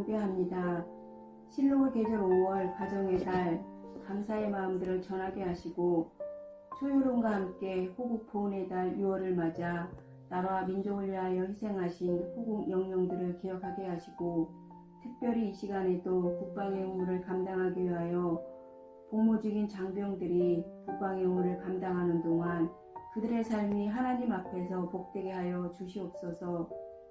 경배합니다. 실로의 계절 5월 가정의 달 감사의 마음들을 전하게 하시고 초요론과 함께 호국 보훈의 달 6월을 맞아 나라와 민족을 위하여 희생하신 호국 영령들을 기억하게 하시고 특별히 이 시간에도 국방의 의무를 감당하기 위하여 복무중인 장병들이 국방의 의무를 감당하는 동안 그들의 삶이 하나님 앞에서 복되게 하여 주시옵소서.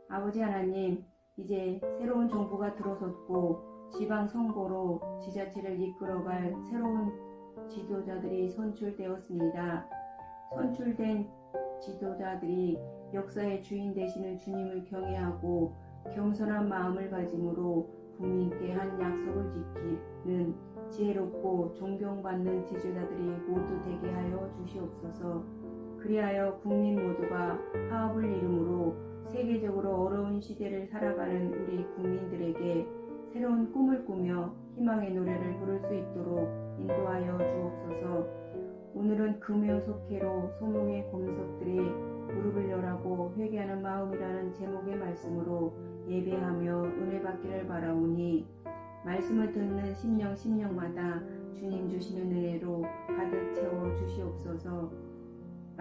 아버지 하나님, 이제 새로운 정부가 들어섰고 지방 선거로 지자체를 이끌어갈 새로운 지도자들이 선출되었습니다. 선출된 지도자들이 역사의 주인 되시는 주님을 경외하고 겸손한 마음을 가짐으로 국민께 한 약속을 지키는 지혜롭고 존경받는 지도자들이 모두 되게 하여 주시옵소서. 그리하여 국민 모두가 화합을 이루므로 세계적으로 어려운 시대를 살아가는 우리 국민들에게 새로운 꿈을 꾸며 희망의 노래를 부를 수 있도록 인도하여 주옵소서. 오늘은 금요 속회로 소명의 검석들이 무릎을 열하고 회개하는 마음이라는 제목의 말씀으로 예배하며 은혜 받기를 바라오니 말씀을 듣는 심령마다 주님 주시는 은혜로 가득 채워 주시옵소서.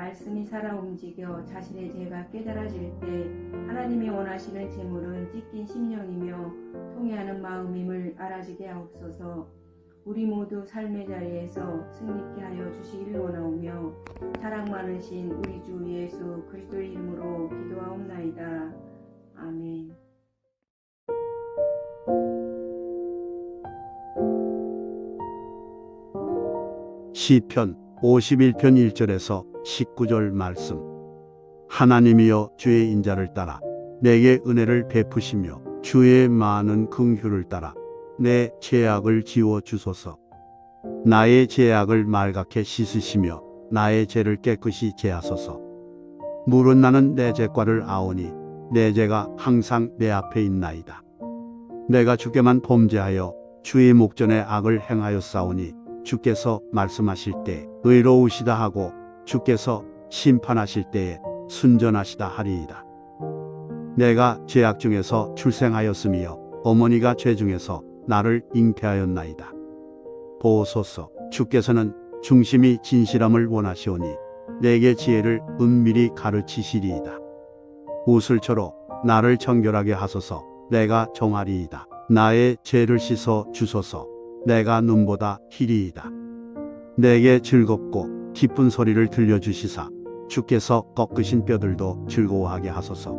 말씀이 살아 움직여 자신의 죄가 깨달아질 때 하나님이 원하시는 제물은 찢긴 심령이며 통회하는 마음임을 알아지게 하옵소서. 우리 모두 삶의 자리에서 승리케 하여 주시기를 원하오며 사랑 많으신 우리 주 예수 그리스도의 이름으로 기도하옵나이다. 아멘. 시편 51편 1절에서 19절 말씀. 하나님이여 주의 인자를 따라 내게 은혜를 베푸시며 주의 많은 긍휼을 따라 내 죄악을 지워 주소서. 나의 죄악을 말갛게 씻으시며 나의 죄를 깨끗이 제하소서. 물은 나는 내 죄과를 아오니 내 죄가 항상 내 앞에 있나이다. 내가 주께만 범죄하여 주의 목전에 악을 행하였사오니 주께서 말씀하실 때 의로우시다 하고 주께서 심판하실 때에 순전하시다 하리이다. 내가 죄악 중에서 출생하였으며 어머니가 죄 중에서 나를 잉태하였나이다. 보소서. 주께서는 중심이 진실함을 원하시오니 내게 지혜를 은밀히 가르치시리이다. 우슬초로 나를 정결하게 하소서. 내가 정하리이다. 나의 죄를 씻어 주소서. 내가 눈보다 희리이다. 내게 즐겁고 기쁜 소리를 들려주시사 주께서 꺾으신 뼈들도 즐거워하게 하소서.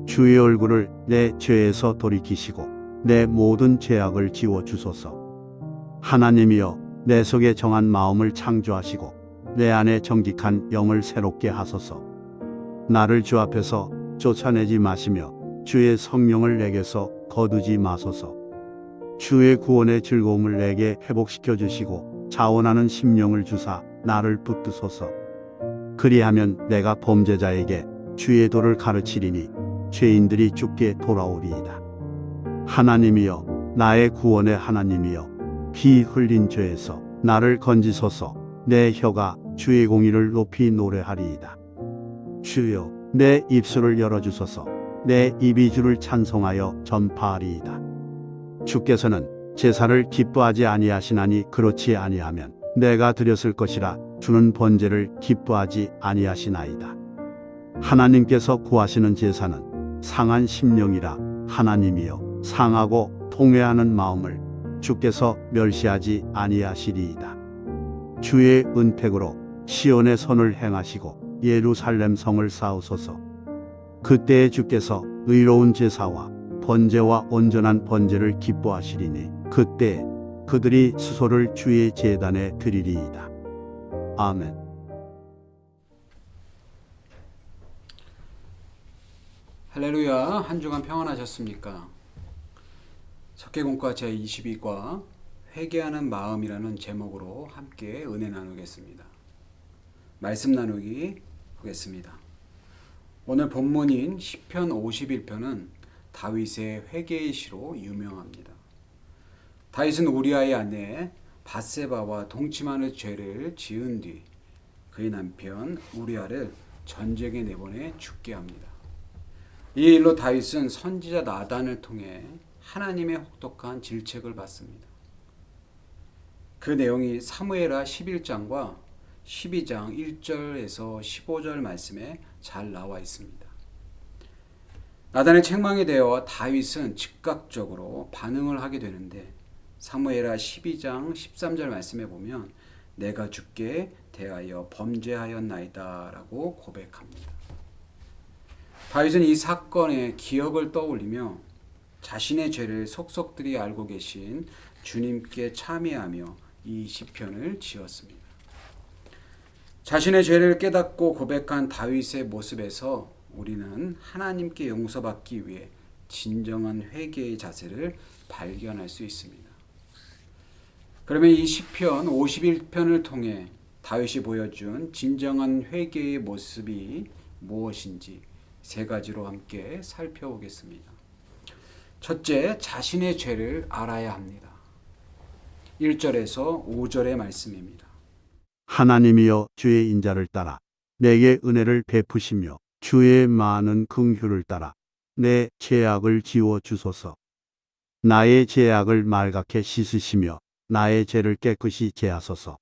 주의 얼굴을 내 죄에서 돌이키시고 내 모든 죄악을 지워주소서. 하나님이여 내 속에 정한 마음을 창조하시고 내 안에 정직한 영을 새롭게 하소서. 나를 주 앞에서 쫓아내지 마시며 주의 성령을 내게서 거두지 마소서. 주의 구원의 즐거움을 내게 회복시켜 주시고 자원하는 심령을 주사 나를 붙드소서. 그리하면 내가 범죄자에게 주의 도를 가르치리니 죄인들이 주께 돌아오리이다. 하나님이여 나의 구원의 하나님이여 피 흘린 죄에서 나를 건지소서. 내 혀가 주의 공의를 높이 노래하리이다. 주여 내 입술을 열어주소서. 내 입이 주를 찬송하여 전파하리이다. 주께서는 제사를 기뻐하지 아니하시나니 그렇지 아니하면 내가 드렸을 것이라. 주는 번제를 기뻐하지 아니하시나이다. 하나님께서 구하시는 제사는 상한 심령이라. 하나님이여 상하고 통회하는 마음을 주께서 멸시하지 아니하시리이다. 주의 은택으로 시온의 선을 행하시고 예루살렘 성을 쌓으소서. 그때에 주께서 의로운 제사와 번제와 온전한 번제를 기뻐하시리니 그때 그들이 수소를 주의 제단에 드리리이다. 아멘. 할렐루야. 한 주간 평안하셨습니까? 석계공과 제22과 회개하는 마음이라는 제목으로 함께 은혜 나누겠습니다. 말씀 나누기 보겠습니다. 오늘 본문인 시편 51편은 다윗의 회개의 시로 유명합니다. 다윗은 우리아의 아내 밧세바와 동침하는 죄를 지은 뒤 그의 남편 우리아를 전쟁에 내보내 죽게 합니다. 이 일로 다윗은 선지자 나단을 통해 하나님의 혹독한 질책을 받습니다. 그 내용이 사무엘하 11장과 12장 1절에서 15절 말씀에 잘 나와 있습니다. 나단의 책망에 대해 다윗은 즉각적으로 반응을 하게 되는데 사무엘하 12장 13절 말씀에 보면 내가 주께 대하여 범죄하였나이다 라고 고백합니다. 다윗은 이 사건의 기억을 떠올리며 자신의 죄를 속속들이 알고 계신 주님께 참회하며 이 시편을 지었습니다. 자신의 죄를 깨닫고 고백한 다윗의 모습에서 우리는 하나님께 용서받기 위해 진정한 회개의 자세를 발견할 수 있습니다. 그러면 이 시편 51편을 통해 다윗이 보여준 진정한 회개의 모습이 무엇인지 세 가지로 함께 살펴보겠습니다. 첫째, 자신의 죄를 알아야 합니다. 1절에서 5절의 말씀입니다. 하나님이여 주의 인자를 따라 내게 은혜를 베푸시며 주의 많은 긍휼을 따라 내 죄악을 지워 주소서. 나의 죄악을 말갛게 씻으시며 나의 죄를 깨끗이 제하소서.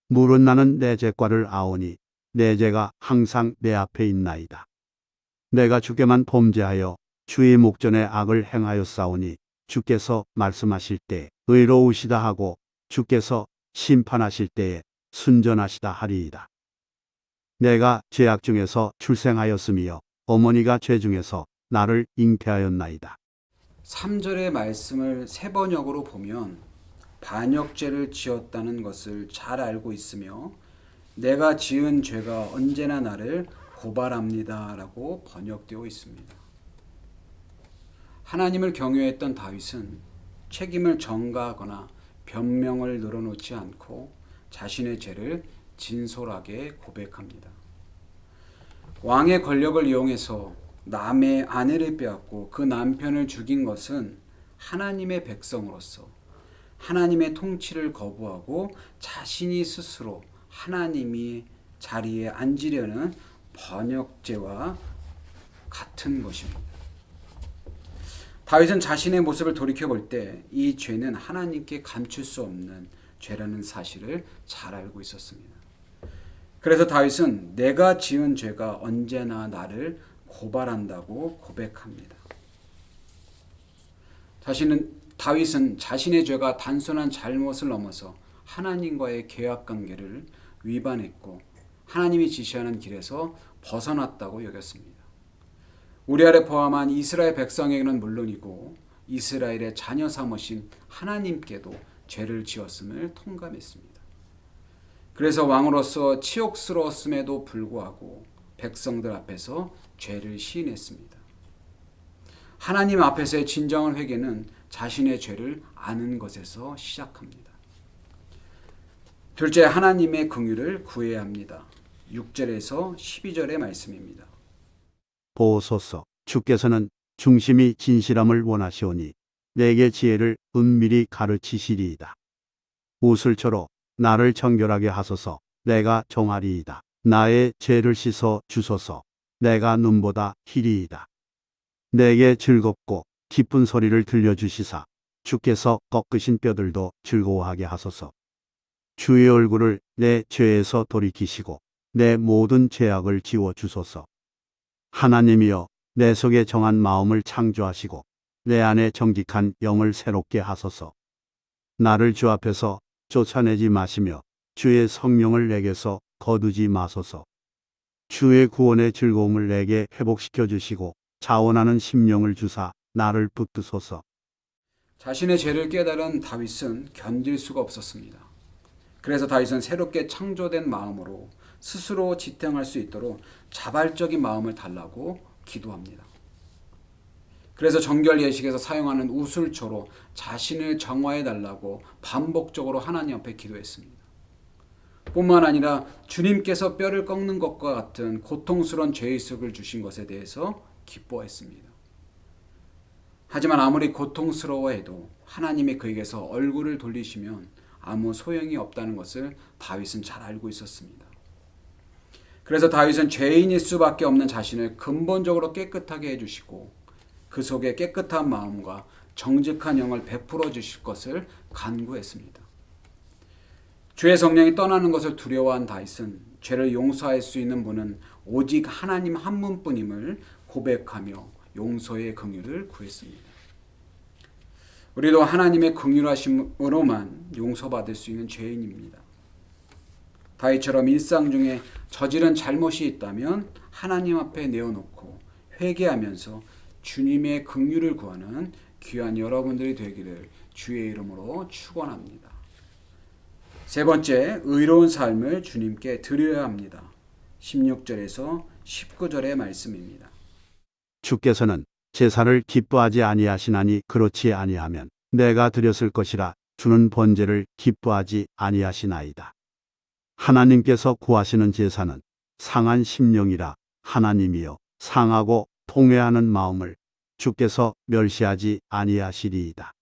물은 나는 내 죄과를 아오니 내 죄가 항상 내 앞에 있나이다. 내가 주께만 범죄하여 주의 목전에 악을 행하였사오니 주께서 말씀하실 때 의로우시다 하고 주께서 심판하실 때에 순전하시다 하리이다. 내가 죄악 중에서 출생하였으며 어머니가 죄 중에서 나를 잉태하였나이다. 3절의 말씀을 세 번역으로 보면 반역죄를 지었다는 것을 잘 알고 있으며 내가 지은 죄가 언제나 나를 고발합니다 라고 번역되어 있습니다. 하나님을 경외했던 다윗은 책임을 전가하거나 변명을 늘어놓지 않고 자신의 죄를 진솔하게 고백합니다. 왕의 권력을 이용해서 남의 아내를 빼앗고 그 남편을 죽인 것은 하나님의 백성으로서 하나님의 통치를 거부하고 자신이 스스로 하나님이 자리에 앉으려는 번역죄와 같은 것입니다. 다윗은 자신의 모습을 돌이켜볼 때 이 죄는 하나님께 감출 수 없는 죄라는 사실을 잘 알고 있었습니다. 그래서 다윗은 내가 지은 죄가 언제나 고발한다고 고백합니다. 다윗은 자신의 죄가 단순한 잘못을 넘어서 하나님과의 계약관계를 위반했고 하나님이 지시하는 길에서 벗어났다고 여겼습니다. 우리 아래 포함한 이스라엘 백성에게는 물론이고 이스라엘의 자녀 삼으신 하나님께도 죄를 지었음을 통감했습니다. 그래서 왕으로서 치욕스러웠음에도 불구하고 백성들 앞에서 죄를 시인했습니다. 하나님 앞에서의 진정한 회개는 자신의 죄를 아는 것에서 시작합니다. 둘째, 하나님의 긍휼을 구해야 합니다. 6절에서 12절의 말씀입니다. 보소서. 주께서는 중심이 진실함을 원하시오니 내게 지혜를 은밀히 가르치시리이다. 우슬초로 나를 정결하게 하소서. 내가 정하리이다. 나의 죄를 씻어 주소서. 내가 눈보다 희리이다. 내게 즐겁고 기쁜 소리를 들려주시사 주께서 꺾으신 뼈들도 즐거워하게 하소서. 주의 얼굴을 내 죄에서 돌이키시고 내 모든 죄악을 지워 주소서. 하나님이여 내 속에 정한 마음을 창조하시고 내 안에 정직한 영을 새롭게 하소서. 나를 주 앞에서 쫓아내지 마시며 주의 성령을 내게서 거두지 마소서. 주의 구원의 즐거움을 내게 회복시켜 주시고 자원하는 심령을 주사 나를 붙드소서. 자신의 죄를 깨달은 다윗은 견딜 수가 없었습니다. 그래서 다윗은 새롭게 창조된 마음으로 스스로 지탱할 수 있도록 자발적인 마음을 달라고 기도합니다. 그래서 정결 예식에서 사용하는 우슬초로 자신을 정화해 달라고 반복적으로 하나님 앞에 기도했습니다. 뿐만 아니라 주님께서 뼈를 꺾는 것과 같은 고통스러운 죄의식을 주신 것에 대해서 기뻐했습니다. 하지만 아무리 고통스러워해도 하나님이 그에게서 얼굴을 돌리시면 아무 소용이 없다는 것을 다윗은 잘 알고 있었습니다. 그래서 다윗은 죄인일 수밖에 없는 자신을 근본적으로 깨끗하게 해주시고 그 속에 깨끗한 마음과 정직한 영을 베풀어 주실 것을 간구했습니다. 주의 성령이 떠나는 것을 두려워한 다윗은 죄를 용서할 수 있는 분은 오직 하나님 한 분뿐임을 고백하며 용서의 긍휼을 구했습니다. 우리도 하나님의 긍휼하심으로만 용서받을 수 있는 죄인입니다. 다윗처럼 일상 중에 저지른 잘못이 있다면 하나님 앞에 내어놓고 회개하면서 주님의 긍휼을 구하는 귀한 여러분들이 되기를 주의 이름으로 축원합니다. 세 번째, 의로운 삶을 주님께 드려야 합니다. 16절에서 19절의 말씀입니다. 주께서는 제사를 기뻐하지 아니하시나니 그렇지 아니하면 내가 드렸을 것이라 주는 번제를 기뻐하지 아니하시나이다. 하나님께서 구하시는 제사는 상한 심령이라 하나님이여 상하고 통회하는 마음을 주께서 멸시하지 아니하시리이다.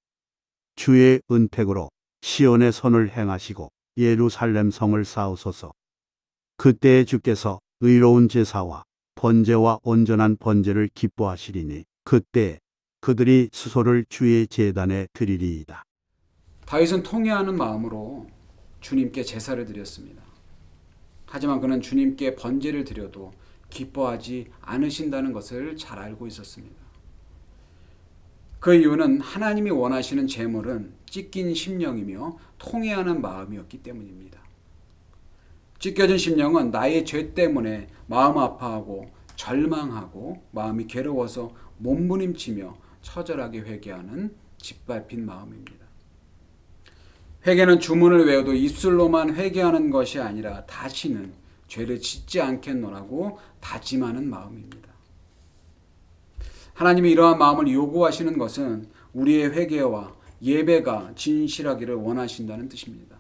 주의 은택으로 시온의 선을 행하시고 예루살렘 성을 쌓으소서. 그때에 주께서 의로운 제사와 번제와 온전한 번제를 기뻐하시리니 그때 그들이 수소를 주의 제단에 드리리이다. 다윗은 통회하는 마음으로 주님께 제사를 드렸습니다. 하지만 그는 주님께 번제를 드려도 기뻐하지 않으신다는 것을 잘 알고 있었습니다. 그 이유는 하나님이 원하시는 제물은 찢긴 심령이며 통회하는 마음이었기 때문입니다. 찢겨진 심령은 나의 죄 때문에 마음 아파하고 절망하고 마음이 괴로워서 몸부림치며 처절하게 회개하는 짓밟힌 마음입니다. 회개는 주문을 외워도 입술로만 회개하는 것이 아니라 다시는 죄를 짓지 않겠노라고 다짐하는 마음입니다. 하나님이 이러한 마음을 요구하시는 것은 우리의 회개와 예배가 진실하기를 원하신다는 뜻입니다.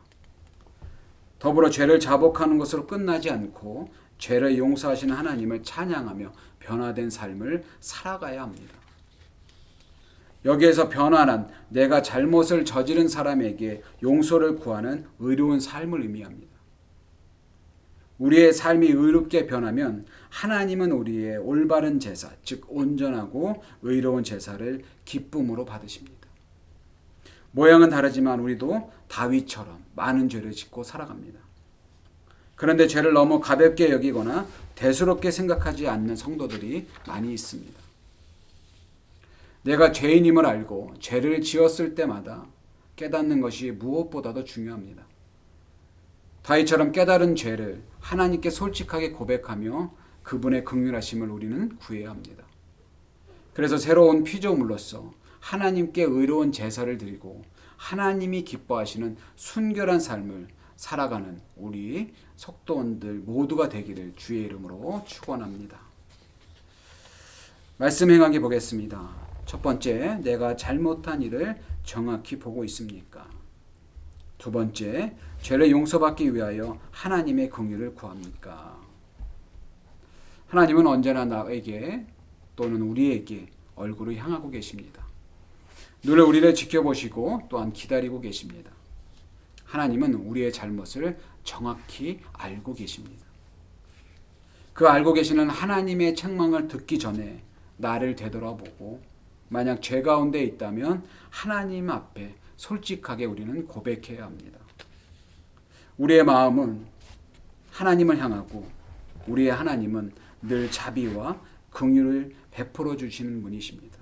더불어 죄를 자복하는 것으로 끝나지 않고 죄를 용서하시는 하나님을 찬양하며 변화된 삶을 살아가야 합니다. 여기에서 변화란 내가 잘못을 저지른 사람에게 용서를 구하는 의로운 삶을 의미합니다. 우리의 삶이 의롭게 변하면 하나님은 우리의 올바른 제사, 즉 온전하고 의로운 제사를 기쁨으로 받으십니다. 모양은 다르지만 우리도 다윗처럼 많은 죄를 짓고 살아갑니다. 그런데 죄를 너무 가볍게 여기거나 대수롭게 생각하지 않는 성도들이 많이 있습니다. 내가 죄인임을 알고 죄를 지었을 때마다 깨닫는 것이 무엇보다도 중요합니다. 다윗처럼 깨달은 죄를 하나님께 솔직하게 고백하며 그분의 긍휼하심을 우리는 구해야 합니다. 그래서 새로운 피조물로서 하나님께 의로운 제사를 드리고 하나님이 기뻐하시는 순결한 삶을 살아가는 우리 속도원들 모두가 되기를 주의 이름으로 축원합니다. 말씀 행하기 보겠습니다. 첫 번째, 내가 잘못한 일을 정확히 보고 있습니까? 두 번째, 죄를 용서받기 위하여 하나님의 긍휼을 구합니까? 하나님은 언제나 나에게 또는 우리에게 얼굴을 향하고 계십니다. 늘 우리를 지켜보시고 또한 기다리고 계십니다. 하나님은 우리의 잘못을 정확히 알고 계십니다. 그 알고 계시는 하나님의 책망을 듣기 전에 나를 되돌아보고 만약 죄 가운데 있다면 하나님 앞에 솔직하게 우리는 고백해야 합니다. 우리의 마음은 하나님을 향하고 우리의 하나님은 늘 자비와 긍휼을 베풀어 주시는 분이십니다.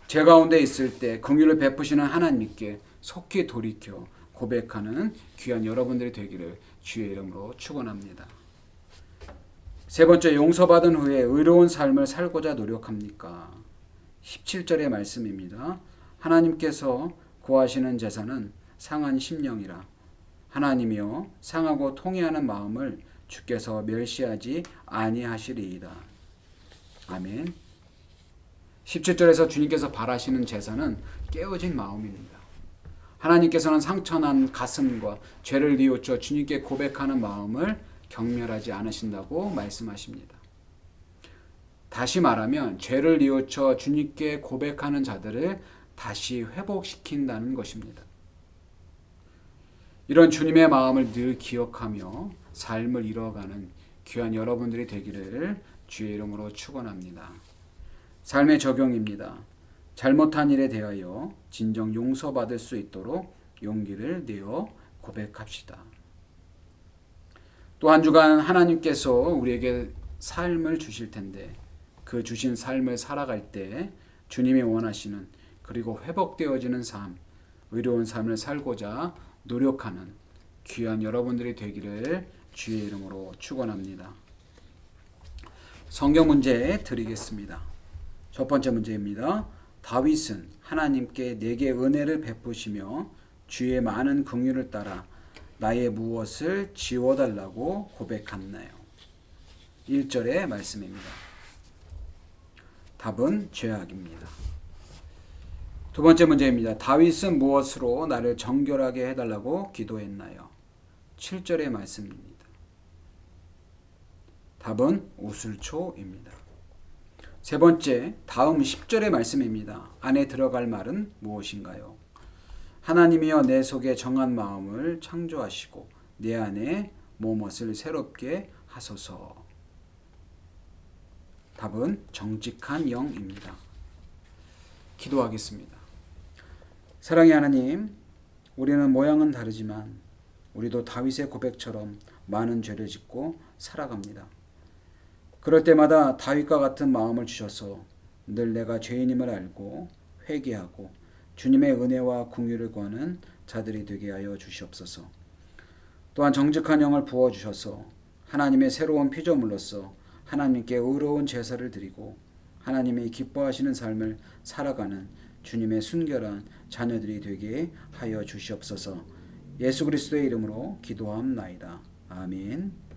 죄 가운데 있을 때 긍휼을 베푸시는 하나님께 속히 돌이켜 고백하는 귀한 여러분들이 되기를 주의 이름으로 축원합니다. 세 번째, 용서받은 후에 의로운 삶을 살고자 노력합니까? 17절의 말씀입니다. 하나님께서 구하시는 제사는 상한 심령이라 하나님이여 상하고 통회하는 마음을 주께서 멸시하지 아니하시리이다. 아멘. 17절에서 주님께서 바라시는 제사는 깨어진 마음입니다. 하나님께서는 상처난 가슴과 죄를 뉘우쳐 주님께 고백하는 마음을 경멸하지 않으신다고 말씀하십니다. 다시 말하면 죄를 뉘우쳐 주님께 고백하는 자들을 다시 회복시킨다는 것입니다. 이런 주님의 마음을 늘 기억하며 삶을 이뤄가는 귀한 여러분들이 되기를 주의 이름으로 축원합니다. 삶의 적용입니다. 잘못한 일에 대하여 진정 용서받을 수 있도록 용기를 내어 고백합시다. 또 한 주간 하나님께서 우리에게 삶을 주실 텐데 그 주신 삶을 살아갈 때 주님이 원하시는 그리고 회복되어지는 삶, 의로운 삶을 살고자 노력하는 귀한 여러분들이 되기를 주의 이름으로 축원합니다. 성경 문제 드리겠습니다. 첫 번째 문제입니다. 다윗은 하나님께 내게 은혜를 베푸시며 주의 많은 긍휼을 따라 나의 무엇을 지워달라고 고백했나요? 1절의 말씀입니다. 답은 죄악입니다. 두 번째 문제입니다. 다윗은 무엇으로 나를 정결하게 해달라고 기도했나요? 7절의 말씀입니다. 답은 우슬초입니다. 세 번째, 다음 10절의 말씀입니다. 안에 들어갈 말은 무엇인가요? 하나님이여 내 속에 정한 마음을 창조하시고 내 안에 무엇을 새롭게 하소서. 답은 정직한 영입니다. 기도하겠습니다. 사랑의 하나님, 우리는 모양은 다르지만 우리도 다윗의 고백처럼 많은 죄를 짓고 살아갑니다. 그럴 때마다 다윗과 같은 마음을 주셔서 늘 내가 죄인임을 알고 회개하고 주님의 은혜와 긍휼을 구하는 자들이 되게 하여 주시옵소서. 또한 정직한 영을 부어주셔서 하나님의 새로운 피조물로서 하나님께 의로운 제사를 드리고 하나님이 기뻐하시는 삶을 살아가는 주님의 순결한 자녀들이 되게 하여 주시옵소서. 예수 그리스도의 이름으로 기도함나이다. 아멘.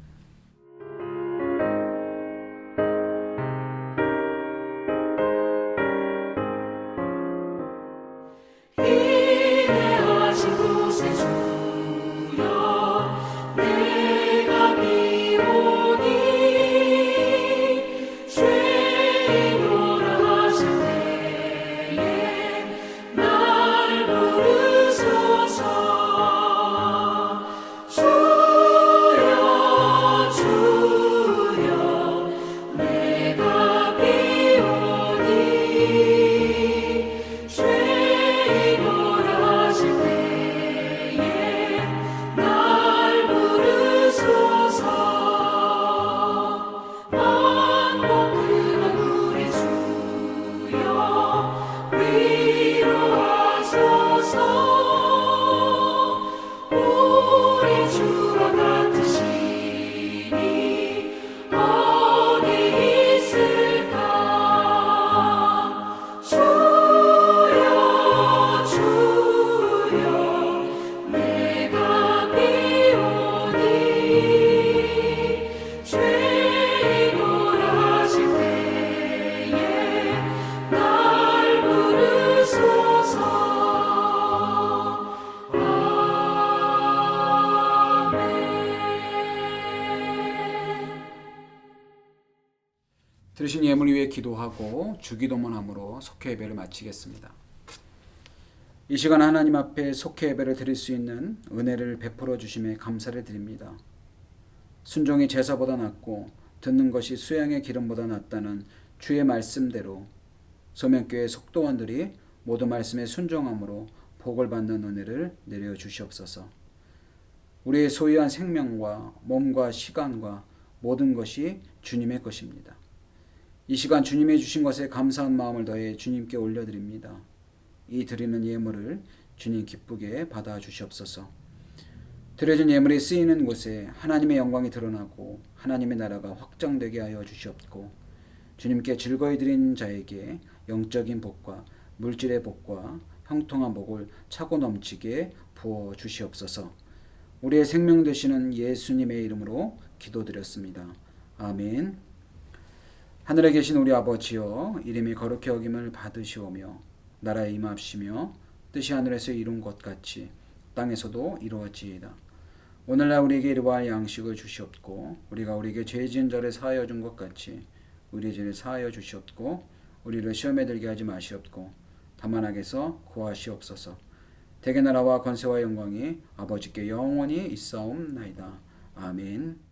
인내하신 곳에 주여 내가 비오니 죄인오라 하실 때에 날 부르소서. 주여 주여 내가 비오니 죄인오라 하실 때에 날 부르소서. 만복한 우리 주여 위로하소서. 우리 주와 같으시니 어디 있을까. 주여 주여 내가 비오니 죄인오라 하실 때에 날 부르소서. 아멘. 들으신 예물 위해 기도하고 주기도문 함으로 속회 예배를 마치겠습니다. 이 시간 하나님 앞에 속회 예배를 드릴 수 있는 은혜를 베풀어 주심에 감사를 드립니다. 순종이 제사보다 낫고 듣는 것이 수양의 기름보다 낫다는 주의 말씀대로 소명교회 속도원들이 모두 말씀에 순종함으로 복을 받는 은혜를 내려 주시옵소서. 우리의 소유한 생명과 몸과 시간과 모든 것이 주님의 것입니다. 이 시간 주님의 주신 것에 감사한 마음을 더해 주님께 올려드립니다. 이 드리는 예물을 주님 기쁘게 받아 주시옵소서. 드려진 예물이 쓰이는 곳에 하나님의 영광이 드러나고 하나님의 나라가 확장되게 하여 주시옵고 주님께 즐거이 드린 자에게 영적인 복과 물질의 복과 형통한 복을 차고 넘치게 부어 주시옵소서. 우리의 생명 되시는 예수님의 이름으로 기도드렸습니다. 아멘. 하늘에 계신 우리 아버지여, 이름이 거룩히 여김을 받으시오며 나라에 임합시며 뜻이 하늘에서 이룬 것 같이 땅에서도 이루어지이다. 오늘날 우리에게 일용할 양식을 주시옵고 우리가 우리에게 죄 지은 자를 사하여 준 것 같이 우리의 죄를 사하여 주시옵고 우리를 시험에 들게 하지 마시옵고 다만 악에서 구하시옵소서. 대개 나라와 권세와 영광이 아버지께 영원히 있사옵나이다. 아멘.